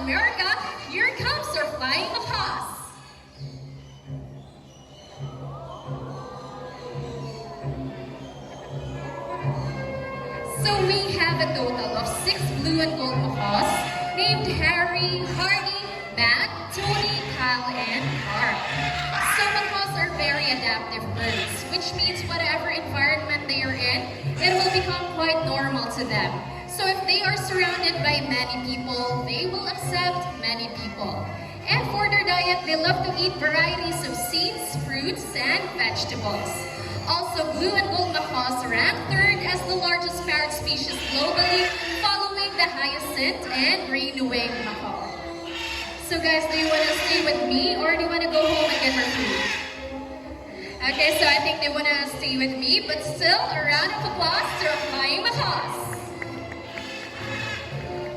America, here comes our flying macaws. So we have a total of 6 blue and gold macaws named Harry, Hardy, Matt, Tony, Kyle, and Mark. So macaws are very adaptive birds, which means whatever environment they are in, it will become quite normal to them. So if they are surrounded by many people, they will accept many people. And for their diet, they love to eat varieties of seeds, fruits, and vegetables. Also, blue and gold macaws rank third as the largest parrot species globally, following the hyacinth and green-winged macaw. So guys, do you want to stay with me or do you want to go home and get more food? Okay, so I think they want to stay with me, but still, a round of applause to our flying macaws.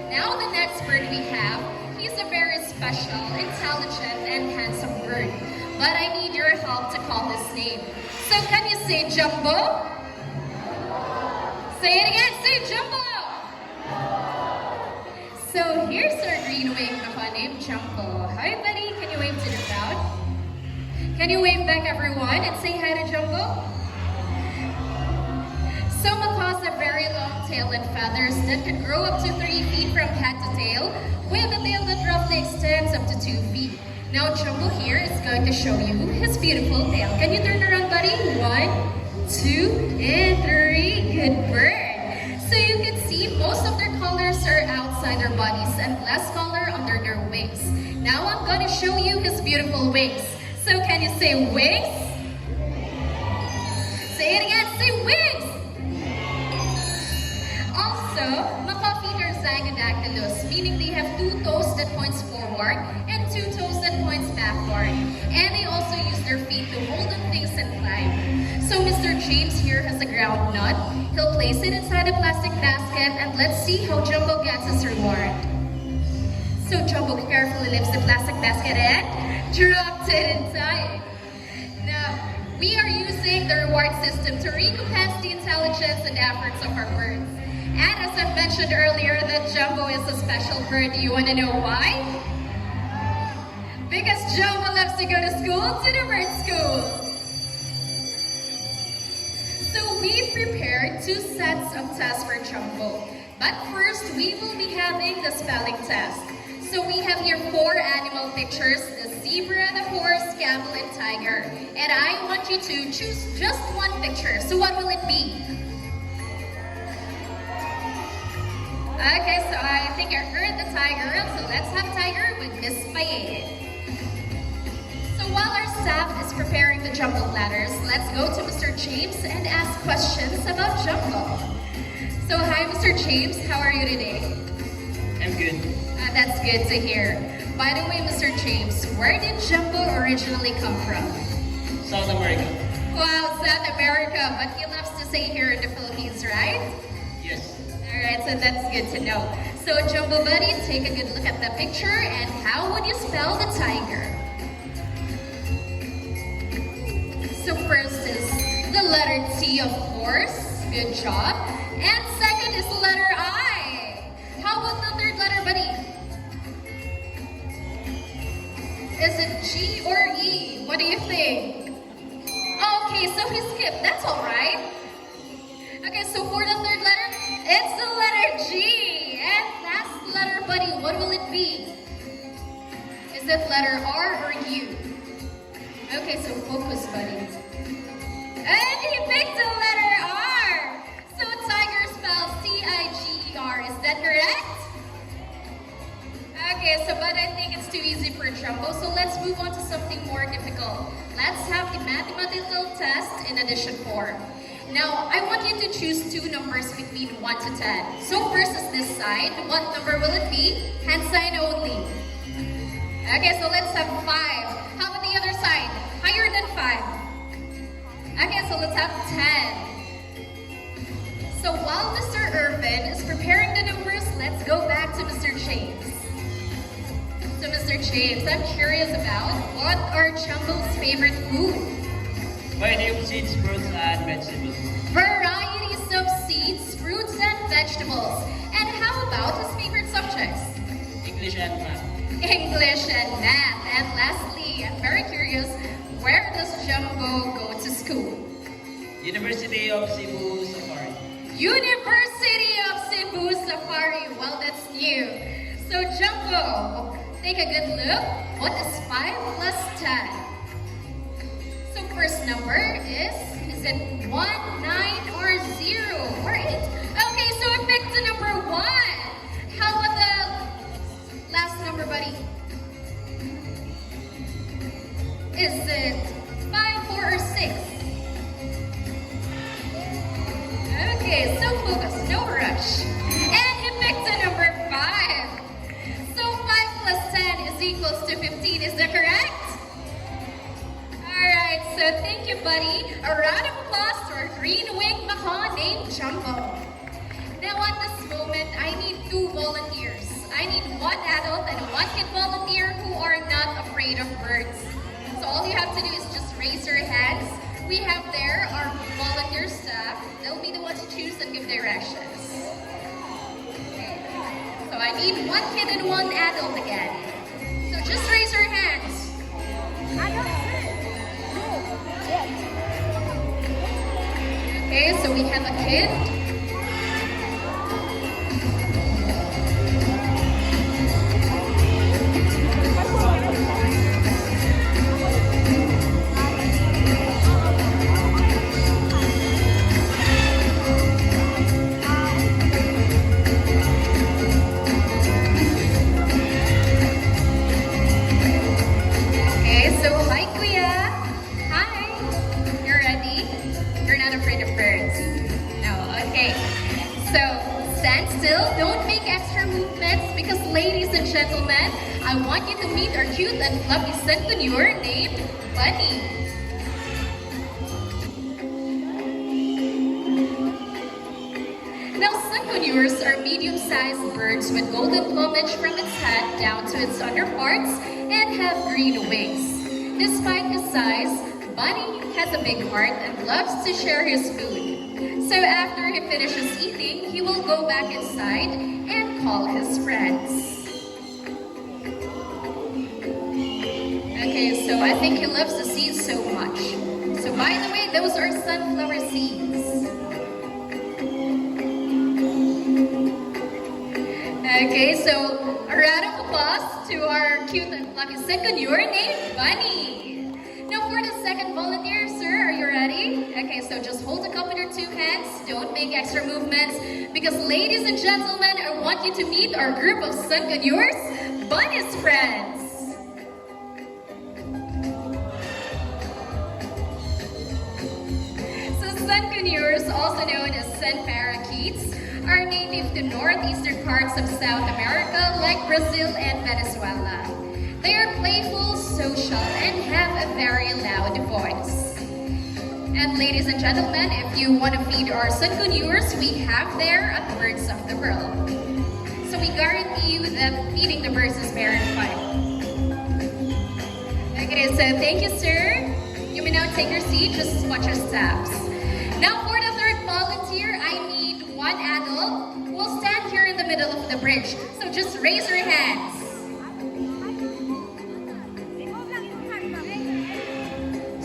Now the next bird we have, he's a very special, intelligent, and handsome bird. But I need your help to call his name. So can you say Jumbo? Say it again, say Jumbo! So here's our green-winged macaw named Jumbo. Hi buddy, can you wave to the crowd? Can you wave back everyone and say hi to Jumbo? So macaws have very long tail and feathers that can grow up to 3 feet from head to tail, with a tail that roughly extends up to 2 feet. Now Jumbo here is going to show you his beautiful tail. Can you turn around, buddy? 1, 2, and 3. Good bird. So you can see most of their colors are outside their bodies and less color under their wings. Now I'm going to show you his beautiful wings. So can you say wings? Say it again, say wings! Also, macaw feet are zygodactylous, meaning they have 2 toes that points forward and 2 toes that points backward. And they also use their feet to hold on things and climb. So Mr. James here has a ground nut. He'll place it inside a plastic basket and let's see how Jumbo gets his reward. So Jumbo carefully lifts the plastic basket and drops it inside. Now, we are using the reward system to recompense the intelligence and efforts of our birds. And as I mentioned earlier, that Jumbo is a special bird. Do you want to know why? Because Jumbo loves to go to school, to the bird school. So we prepared 2 sets of tests for Jumbo. But first, we will be having the spelling test. So we have here 4 animal pictures, the zebra, the horse, camel, and tiger. And I want you to choose just one picture. So what will it be? Okay, so I think I earned the tiger, so let's have tiger with Miss Payet. So while our staff is preparing the Jumbo platters, let's go to Mr. James and ask questions about Jumbo. So hi Mr. James, how are you today? I'm good. That's good to hear. By the way, Mr. James, where did Jumbo originally come from? South America. Wow, South America, but he loves to stay here in the Philippines, right? Yes. Alright, so that's good to know. So Jumbo buddy, take a good look at the picture and how would you spell the tiger? So first is the letter T, of course. Good job. And second is the letter I. How about the third letter, buddy? Is it G or E? What do you think? Okay, so he skipped. That's alright. Okay, so for the third letter, it's the letter G. And last letter, buddy, what will it be? Is it letter R or U? Okay, so focus, buddy. And he picked the letter R. So tiger spells T-I-G-E-R. Is that correct? Okay, so but I think it's too easy for Jumbo. So let's move on to something more difficult. Let's have the mathematical test in addition form. Now, I want you to choose 2 numbers between 1 to 10. So first is this side. What number will it be? Hand sign only. Okay, so let's have 5. How about the other side? Higher than 5. Okay, so let's have 10. So while Mr. Irvin is preparing the numbers, let's go back to Mr. James. So Mr. James, I'm curious about what are Jumbo's favorite food? Variety of seeds, fruits, and vegetables. Varieties of seeds, fruits, and vegetables. And how about his favorite subjects? English and math. English and math. And lastly, I'm very curious, where does Jumbo go to school? University of Cebu Safari. University of Cebu Safari. Well, that's new. So Jumbo, take a good look. What is 5 plus 10? So first number is it 1, 9, or 0, or 8? Okay, so I picked the number 1. How about the last number, buddy? Is it 5, 4, or 6? Okay, so focus, no rush. And he picked the number 5. So 5 plus 10 is equals to 15, is that correct? Alright, so thank you, buddy. A round of applause to our green-winged macaw named Jumbo. Now at this moment, I need 2 volunteers. I need 1 adult and 1 kid volunteer who are not afraid of birds. So all you have to do is just raise your hands. We have there our volunteer staff. They'll be the ones to choose and give directions. Okay. So I need 1 kid and 1 adult again. So just raise your hands. Okay, so we have a kid. Okay, so hi Kuya. Hi. You're ready? You're not afraid of birds? No, okay. So stand still, don't make extra movements because ladies and gentlemen, I want you to meet our cute and fluffy centennial named Bunny. Now, centennials are medium-sized birds with golden plumage from its head down to its underparts and have green wings. Despite his size, Bunny has a big heart and loves to share his food. So after he finishes eating, he will go back inside and call his friends. Okay, so I think he loves the seeds so much. So by the way, those are sunflower seeds. Okay, so a round of applause to our cute and fluffy centennial named Bunny. Now for the second volunteer, sir, are you ready? Okay, so just hold the cup in your 2 hands. Don't make extra movements because ladies and gentlemen, I want you to meet our group of centennials, Bunny's friends. So centennials, also known as sun parakeets, are native to northeastern parts of South America like Brazil and Venezuela. They are playful, social, and have a very loud voice. And ladies and gentlemen, if you want to feed our centennials, we have there at Birds of the World. So we guarantee you that feeding the birds is very fun. Okay, so thank you, sir. You may now take your seat, just watch your steps. Now for the third volunteer, I need 1 adult who will stand here in the middle of the bridge. So just raise your hands.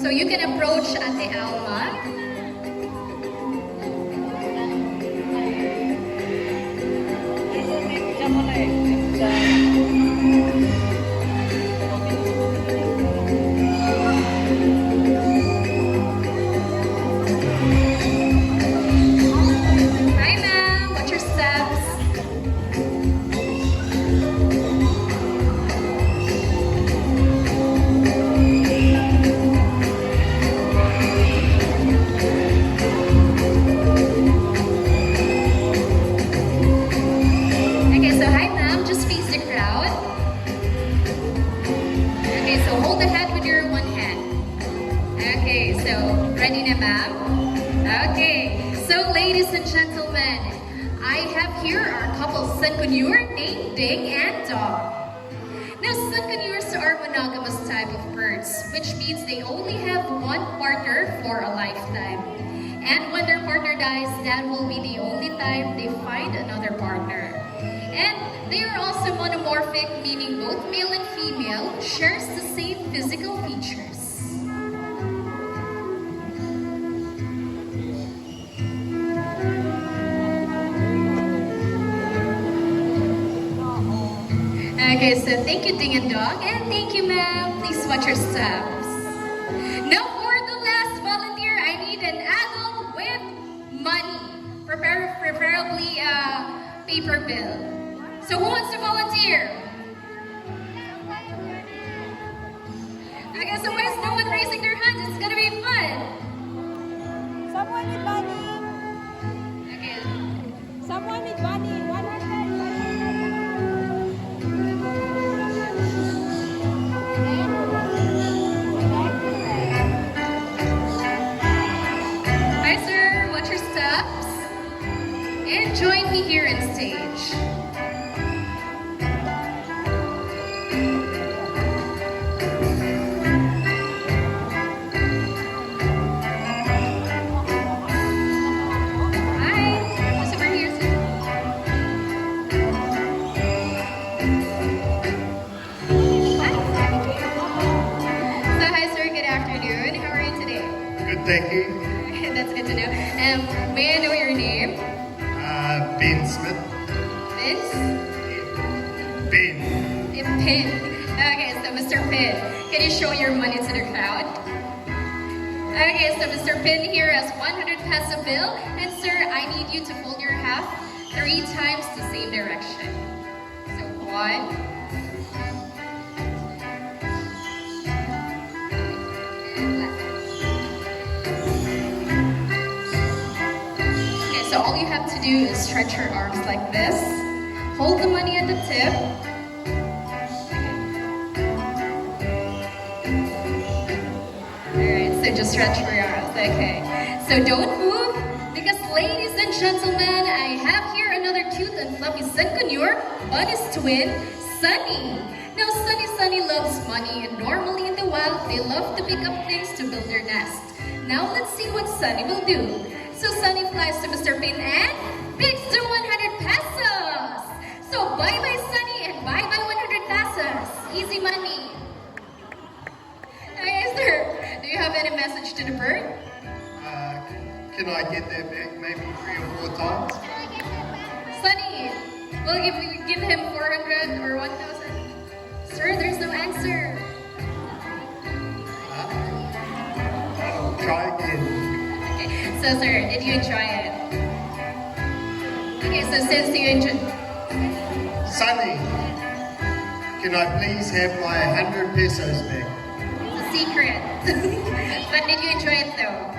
So you can approach Ate Alma. Hi ma'am, what's your steps? Okay, so hi ma'am, just face the crowd. Okay, so hold the head with your 1 hand. Okay, so ready na ma'am? Okay, so ladies and gentlemen, I have here our couple centennial named Ding and Dong. Now centennials are monogamous type of birds, which means they only have 1 partner for a lifetime. And when their partner dies, that will be the only time they find another partner. And they are also monomorphic, meaning both male and female shares the same physical features. Okay, so thank you, Ding and Dong, and thank you, ma'am. Please watch your steps. Now, for the last volunteer, I need an adult with money, preferably a paper bill. So, who wants to volunteer? Okay, so why is no one raising their hands? It's gonna be fun. Someone with money. Okay. Someone with money. 100. Hi, sir. Watch your steps. And join me here on stage. Hi. Who's over here, sir? So, hi, sir. Good afternoon. How are you today? Good, thank you. That's good to know. May I know your name? Ben Smith. Vince? Ben. Pin. Okay, so Mr. Pin, can you show your money to the crowd? Okay, so Mr. Pin here has 100 peso bill. And sir, I need you to fold your half 3 times the same direction. So 1. Okay, so all you have to do is stretch your arms like this. Hold the money at the tip. Alright, so just stretch your arms, okay. So don't move, because ladies and gentlemen, I have here another cute and fluffy senkunyor, Bunny's twin, Sunny. Now Sunny loves money, and normally in the wild, they love to pick up things to build their nest. Now let's see what Sunny will do. So Sunny flies to Mr. Pin and picks the 100 pesos! So bye-bye Sunny and bye-bye 100 pesos. Easy money. Okay, sir, do you have any message to the bird? Can I get that back maybe 3 or 4 times? Sunny, will give him 400 or 1,000? Sir, there's no answer. I'll try again. Okay, so sir, did you enjoy it? Okay, so since you enjoyed... Sunny, can I please have my 100 pesos back? It's a secret. But did you enjoy it though?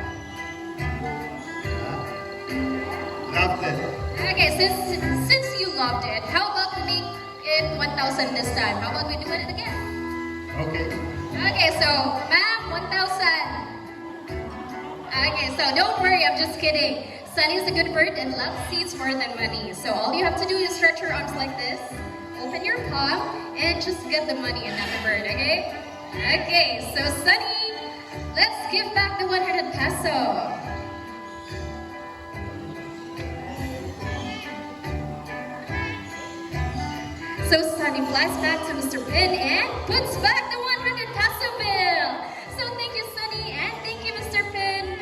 Loved it. Okay, since you loved it, how about we make it 1,000 this time? How about we do it again? Okay. Okay, so ma'am, 1,000. Okay, so don't worry, I'm just kidding. Sunny is a good bird and loves seeds more than money. So all you have to do is stretch your arms like this, open your palm, and just get the money and not the bird, okay? Okay, so Sunny, let's give back the 100 peso. So Sunny flies back to Mr. Pin and puts back the 100 peso bill. So thank you, Sunny, and thank you, Mr. Pin.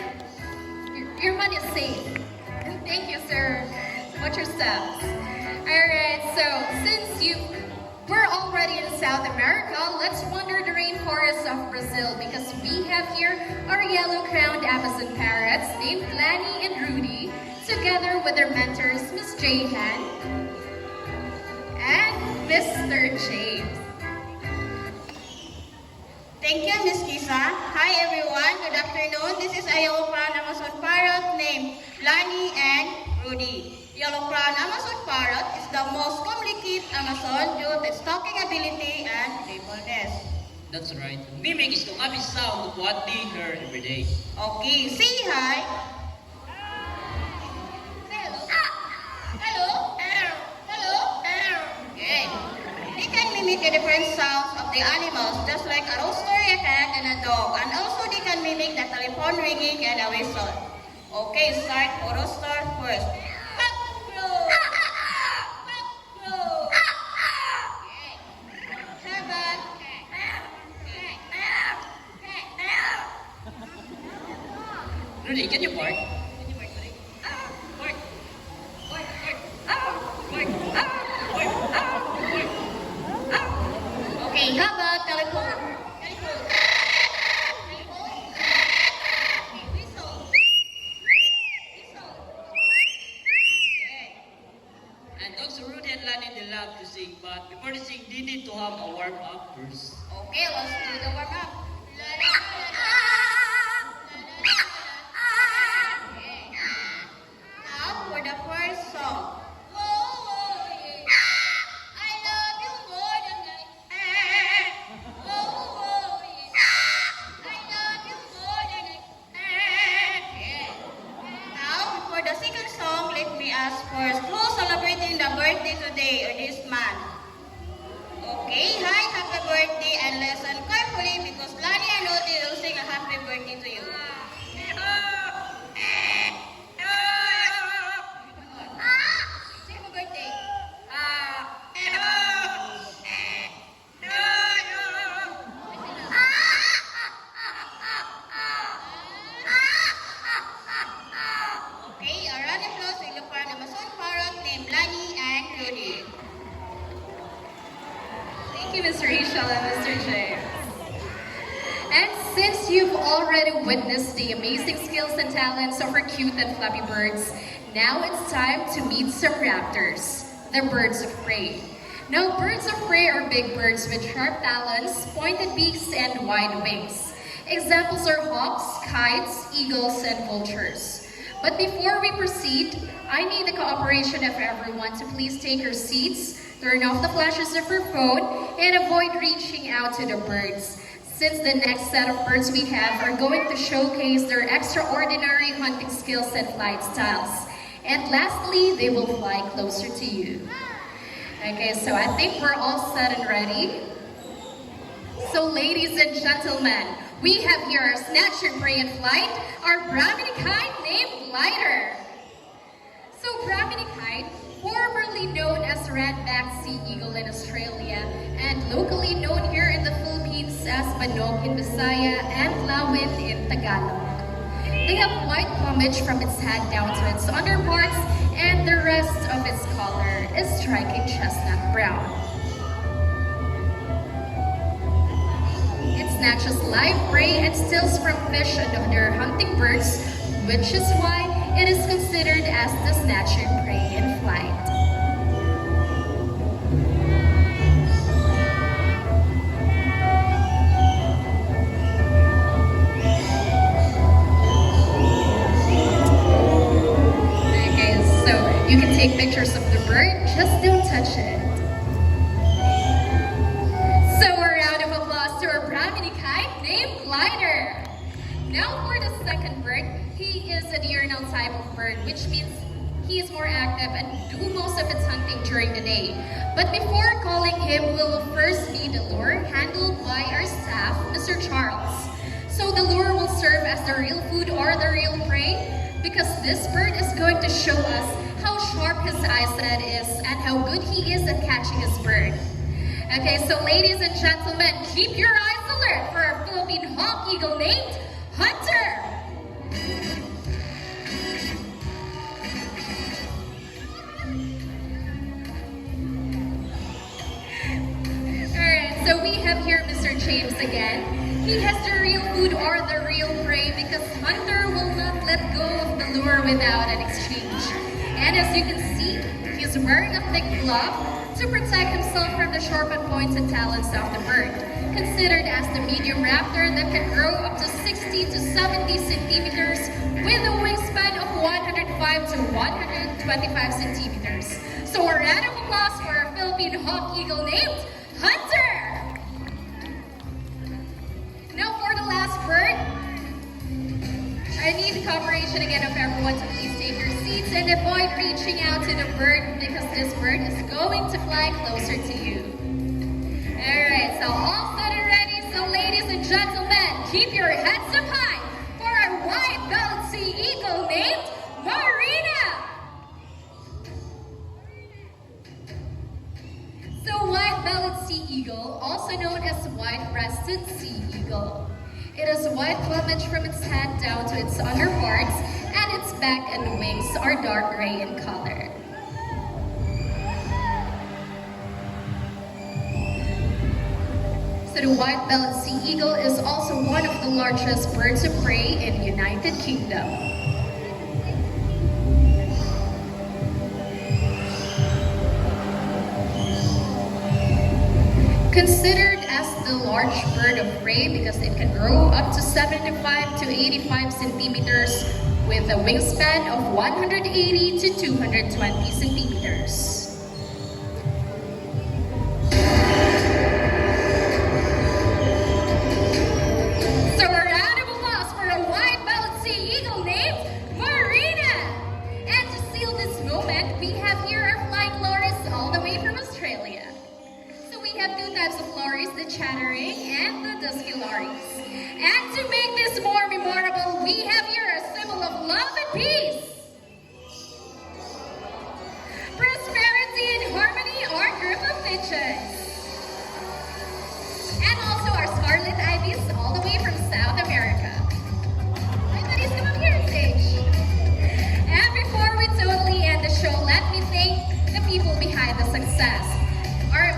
Your money is safe. And thank you, sir. Watch your steps. Alright, so since we're already in South America, let's wander the rainforest of Brazil because we have here our yellow-crowned Amazon parrots named Lani and Rudy, together with their mentors, Miss Jahan and Mr. James. Thank you, Miss Kisa. Hi, everyone. Good afternoon. This is a yellow-crowned Amazon parrot named Lani and Rudy. Yellow-crowned Amazon parrot is the most complicated Amazon due to its talking ability and playfulness. That's right. Mimic is the obvious sound of what they hear every day. Okay, say hi. Hello. Hello. Hello. Good. They can mimic the different sounds of the animals, just like a rooster, a cat, and a dog. And also they can mimic the telephone ringing and a whistle. Okay, start for rooster first. Quack, crow. Quack, crow. Rudy, can you bark? Can you bark, Rudy? Ah, bark. Bark, bark. Ah, bark. Ah, bark. Ah, bark. Ah. Okay, how about teleport? Teleport. Teleport. Okay, whistle. Whistle. Yeah. And also Rudy and Lani, they love to sing, but before they sing, they need to have a warm-up first. Okay, let's do the warm up. Now for the first song. Oh, yeah. I love you more than I. Oh, yeah. I love you more than I. Yeah. Now for the second song, let me ask first, who's celebrating the birthday today or this month? Okay, hi, happy birthday and listen carefully because Lani and Oti will sing a happy birthday to you. Sing happy birthday. Okay, a round of applause will look for the Mason parrot named Lani and Rudy. Thank you, Mr. Rachel and Mr. James. And since you've already witnessed the amazing skills and talents of our cute and fluffy birds, now it's time to meet some raptors, the birds of prey. Now, birds of prey are big birds with sharp talons, pointed beaks, and wide wings. Examples are hawks, kites, eagles, and vultures. But before we proceed, I need the cooperation of everyone to please take your seats, turn off the flashes of your phone, and avoid reaching out to the birds, since the next set of birds we have are going to showcase their extraordinary hunting skills and flight styles. And lastly, they will fly closer to you. Okay, so I think we're all set and ready. So ladies and gentlemen, we have here our snatch and prey in flight, our Brahmini kite named Glider. So Brahmini kite, formerly known as red-backed sea eagle in Australia, and locally known here in the Philippines as Manok in Bisaya and Lawin in Tagalog. They have white plumage from its head down to its underparts, and the rest of its color is striking chestnut brown. It snatches live prey and steals from fish and other hunting birds, which is why it is considered as the snatch and prey in flight. Okay, so you can take pictures of the bird, just don't touch it. So a round of applause to our Brahmini kite named Glider. Now for the second bird, he is a diurnal type of bird, which means he is more active and do most of its hunting during the day. But before calling him, we will first need the lure handled by our staff, Mr. Charles. So the lure will serve as the real food or the real prey, because this bird is going to show us how sharp his eyesight is and how good he is at catching his bird. Okay, so ladies and gentlemen, keep your eyes alert for our Philippine hawk eagle named Hunter. Alright, so we have here Mr. James again. He has the real food or the real prey because Hunter will not let go of the lure without an exchange. And as you can see, he's wearing a thick glove to protect himself from the sharpened points and talons of the bird, considered as the medium raptor that can grow up to 60 to 70 centimeters with a wingspan of 105 to 125 centimeters. So a round of applause for our Philippine hawk eagle named Hunter! Now for the last bird, I need the cooperation again of everyone to please take your seats and avoid reaching out to the bird because this bird is going to fly closer to you. Alright, so all set and ready. So ladies and gentlemen, keep your heads up high for our white-bellied sea eagle named Marina! So white-bellied sea eagle, also known as white-breasted sea eagle. It has white plumage from its its head down to its underparts, and its back and wings are dark gray in color. So the white-bellied sea eagle is also one of the largest birds of prey in the United Kingdom. Considered as the large bird of prey because it can grow up to 75 to 85 centimeters with a wingspan of 180 to 220 centimeters. So a round of applause for a white-bellied sea eagle named Marina! And to seal this moment, we have here our flying lories all the way from Australia. So we have two types of lories, the chattering and the dusky lories. And to make this more memorable, we have here a symbol of love and peace. Prosperity and harmony are group of pigeons. And also our scarlet ibis all the way from South America. My buddies, come up here on stage. And before we totally end the show, let me thank the people behind the success.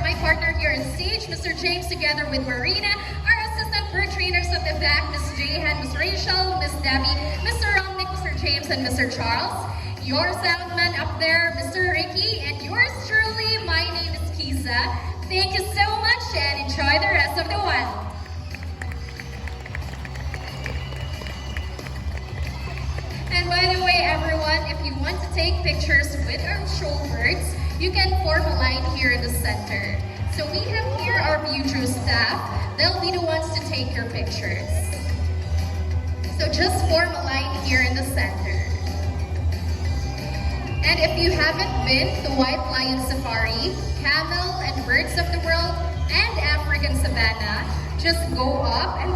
My partner here on stage, Mr. James, together with Marina, our assistant bird trainers at the back, Ms. Jehan, Ms. Rachel, Ms. Debbie, Mr. Romnick, Mr. James, and Mr. Charles. Your soundman up there, Mr. Ricky, and yours truly, my name is Kiza. Thank you so much and enjoy the rest of the one. And by the way, everyone, if you want to take pictures with our shorebirds, you can form a line here in the center. So we have here our Butro staff. They'll be the ones to take your pictures. So just form a line here in the center. And if you haven't been to White Lion Safari, Camel and Birds of the World, and African Savannah, just go up and